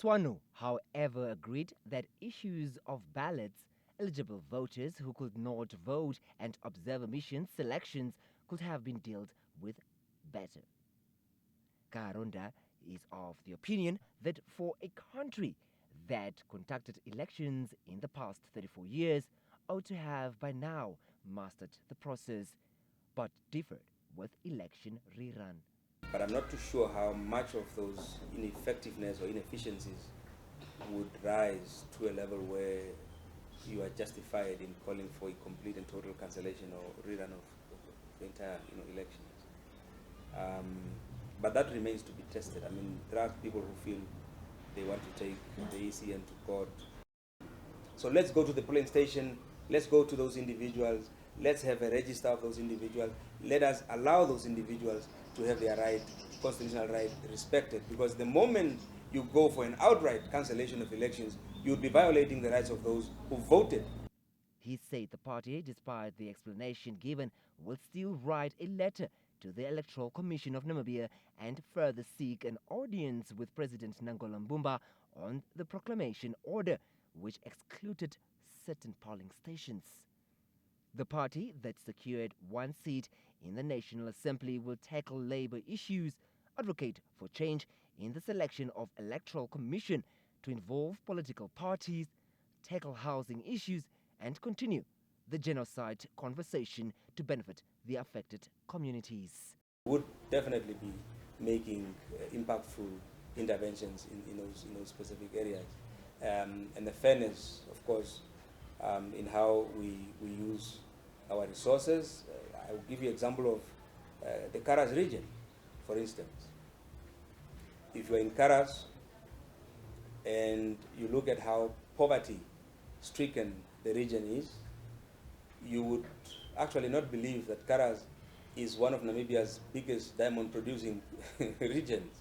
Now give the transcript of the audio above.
Swanu, however, agreed that issues of ballots, eligible voters who could not vote, and observer mission selections could have been dealt with better. Karonda is of the opinion that for a country that conducted elections in the past 34 years ought to have by now mastered the process, but differed with election rerun. But I'm not too sure how much of those ineffectiveness or inefficiencies would rise to a level where you are justified in calling for a complete and total cancellation or rerun of the entire elections. But that remains to be tested. I mean, there are people who feel they want to take the ECN to court. So let's go to the polling station, let's go to those individuals, let's have a register of those individuals, let us allow those individuals to have their right, constitutional right, respected. Because the moment you go for an outright cancellation of elections, you would be violating the rights of those who voted. He said the party, despite the explanation given, will still write a letter to the Electoral Commission of Namibia and further seek an audience with President Nangola Mbumba on the proclamation order, which excluded certain polling stations. The party that secured one seat in the National Assembly will tackle labor issues, advocate for change in the selection of Electoral Commission to involve political parties, tackle housing issues, and continue the genocide conversation to benefit the affected communities. Would definitely be making impactful interventions in those specific areas. And the fairness, of course, in how we use our resources. I will give you an example of the Karas region, for instance. If you're in Karas and you look at how poverty-stricken the region is, you would actually not believe that Karas is one of Namibia's biggest diamond-producing regions.